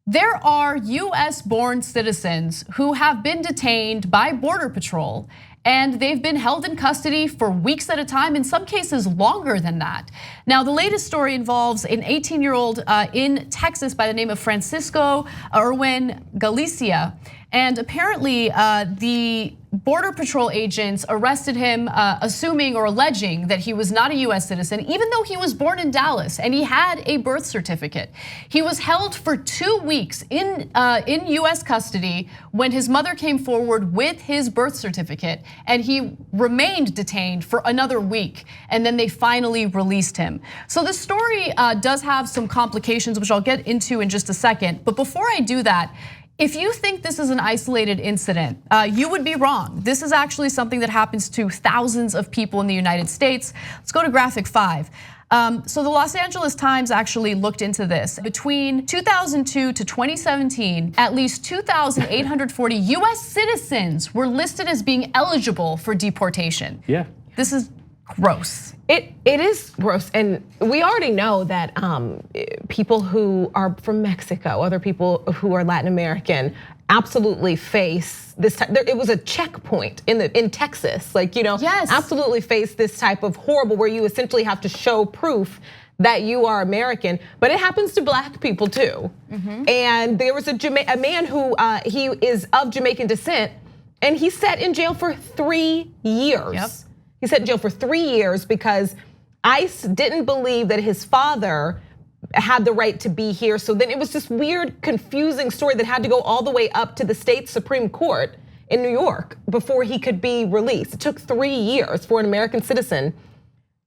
There are US-born citizens who have been detained by Border Patrol, and they've been held in custody for weeks at a time, in some cases longer than that. Now, the latest story involves an 18-year-old in Texas by the name of Francisco Erwin Galicia. And apparently the Border Patrol agents arrested him assuming or alleging that he was not a US citizen, even though he was born in Dallas and he had a birth certificate. He was held for 2 weeks in US custody when his mother came forward with his birth certificate, and he remained detained for another week, and then they finally released him. So the story does have some complications, which I'll get into in just a second. But before I do that, if you think this is an isolated incident, you would be wrong. This is actually something that happens to thousands of people in the United States. Let's go to graphic 5. So the Los Angeles Times actually looked into this. Between 2002 to 2017, at least 2,840 US citizens were listed as being eligible for deportation. Yeah. This is gross. It is gross, and we already know that people who are from Mexico, other people who are Latin American, absolutely face this. It was a checkpoint in Texas, like Yes. absolutely face this type of horrible, where you essentially have to show proof that you are American. But it happens to black people too. And there was a man who he is of Jamaican descent, and he sat in jail for 3 years. Yep. He sat in jail for 3 years because ICE didn't believe that his father had the right to be here. So then it was this weird, confusing story that had to go all the way up to the state Supreme Court in New York before he could be released. It took 3 years for an American citizen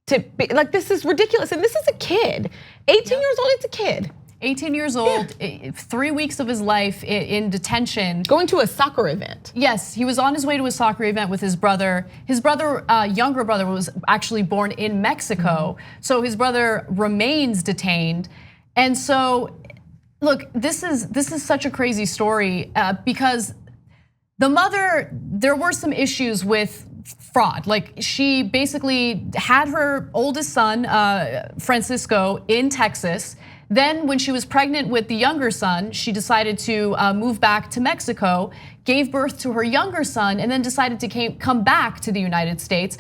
to be, like, this is ridiculous. And this is a kid, 18 years old, it's a kid. 18 years old, 3 weeks of his life in detention. Going to a soccer event. Yes, he was on his way to a soccer event with his brother. His brother, younger brother, was actually born in Mexico. So his brother remains detained. And so, look, this is such a crazy story because the mother, there were some issues with fraud. Like, she basically had her oldest son, Francisco, in Texas. Then when she was pregnant with the younger son, she decided to move back to Mexico, gave birth to her younger son, and then decided to come back to the United States.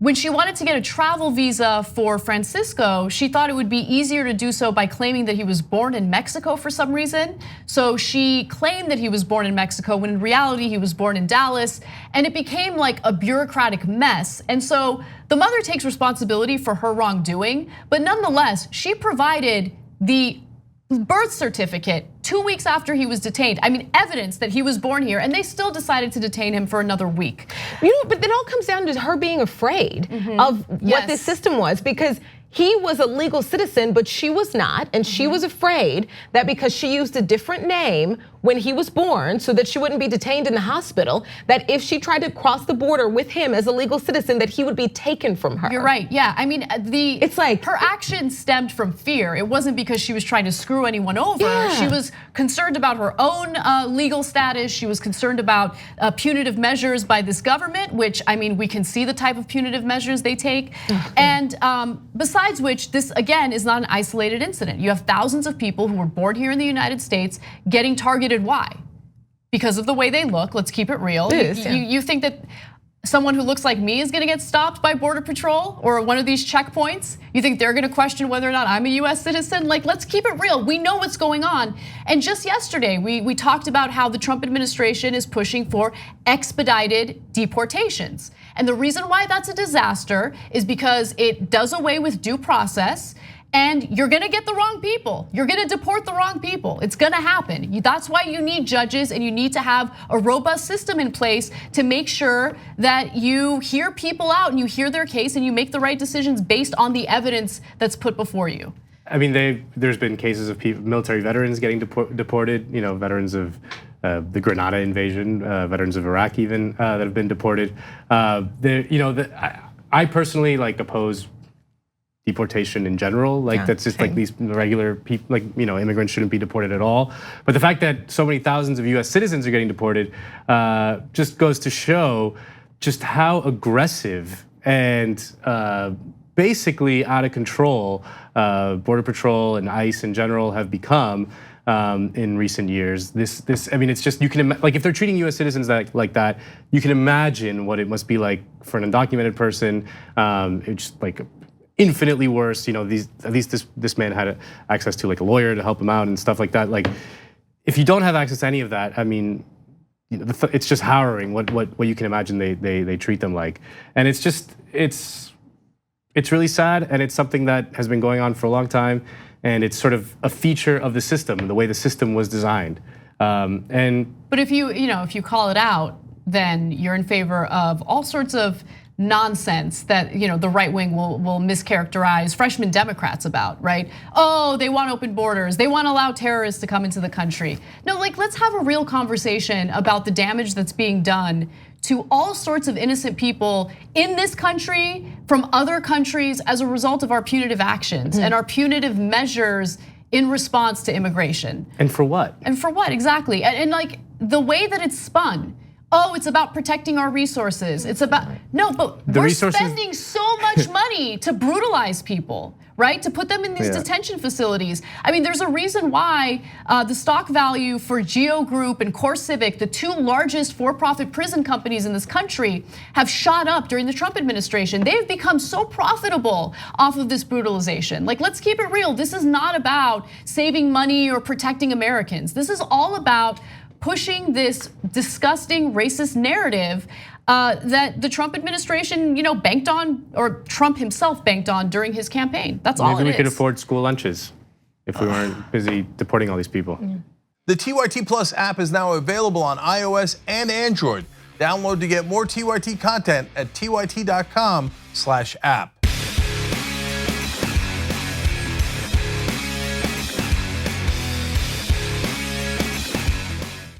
When she wanted to get a travel visa for Francisco, she thought it would be easier to do so by claiming that he was born in Mexico for some reason. So she claimed that he was born in Mexico when in reality he was born in Dallas, and it became like a bureaucratic mess. And so the mother takes responsibility for her wrongdoing, but nonetheless, she provided the birth certificate 2 weeks after he was detained. I mean, evidence that he was born here, and they still decided to detain him for another week. But it all comes down to her being afraid of what this system was, because he was a legal citizen, but she was not, and she was afraid that because she used a different name when he was born so that she wouldn't be detained in the hospital, that if she tried to cross the border with him as a legal citizen, that he would be taken from her. You're right, yeah. I mean, it's like her action stemmed from fear. It wasn't because she was trying to screw anyone over. Yeah. She was concerned about her own legal status. She was concerned about punitive measures by this government, which, I mean, we can see the type of punitive measures they take. And besides which, this again is not an isolated incident. You have thousands of people who were born here in the United States getting targeted. Why? Because of the way they look. Let's keep it real. You think that someone who looks like me is gonna get stopped by Border Patrol or one of these checkpoints? You think they're gonna question whether or not I'm a US citizen? Like, let's keep it real. We know what's going on. And just yesterday, we talked about how the Trump administration is pushing for expedited deportations. And the reason why that's a disaster is because it does away with due process. And you're gonna get the wrong people. You're gonna deport the wrong people. It's gonna happen. That's why you need judges, and you need to have a robust system in place to make sure that you hear people out and you hear their case and you make the right decisions based on the evidence that's put before you. I mean, there's been cases of military veterans getting deported, veterans of the Grenada invasion, veterans of Iraq even that have been deported. I personally oppose deportation in general, that's just like these regular people, immigrants shouldn't be deported at all. But the fact that so many thousands of US citizens are getting deported just goes to show just how aggressive and basically out of control Border Patrol and ICE in general have become in recent years. I mean, it's just, you can, like if they're treating US citizens like that, you can imagine what it must be like for an undocumented person. It's just like infinitely worse. At least this man had access to like a lawyer to help him out and stuff like that. Like, if you don't have access to any of that, I mean, it's just harrowing what you can imagine they treat them like. And it's just, it's really sad, and it's something that has been going on for a long time, and it's sort of a feature of the system, the way the system was designed. But if you call it out, then you're in favor of all sorts of nonsense that the right wing will mischaracterize freshman Democrats about, right? Oh, they want open borders. They want to allow terrorists to come into the country. No, like let's have a real conversation about the damage that's being done to all sorts of innocent people in this country from other countries as a result of our punitive actions and our punitive measures in response to immigration. And for what? And for what, exactly. And like the way that it's spun, oh, it's about protecting our resources. It's about, no, but we're spending so much money to brutalize people, right? To put them in these detention facilities. I mean, there's a reason why the stock value for Geo Group and CoreCivic, the two largest for-profit prison companies in this country, have shot up during the Trump administration. They've become so profitable off of this brutalization. Like, let's keep it real. This is not about saving money or protecting Americans. This is all about pushing this disgusting racist narrative that the Trump administration, banked on, or Trump himself banked on during his campaign. That's all it is. Maybe we could afford school lunches if we weren't busy deporting all these people. The TYT Plus app is now available on iOS and Android. Download to get more TYT content at tyt.com/app.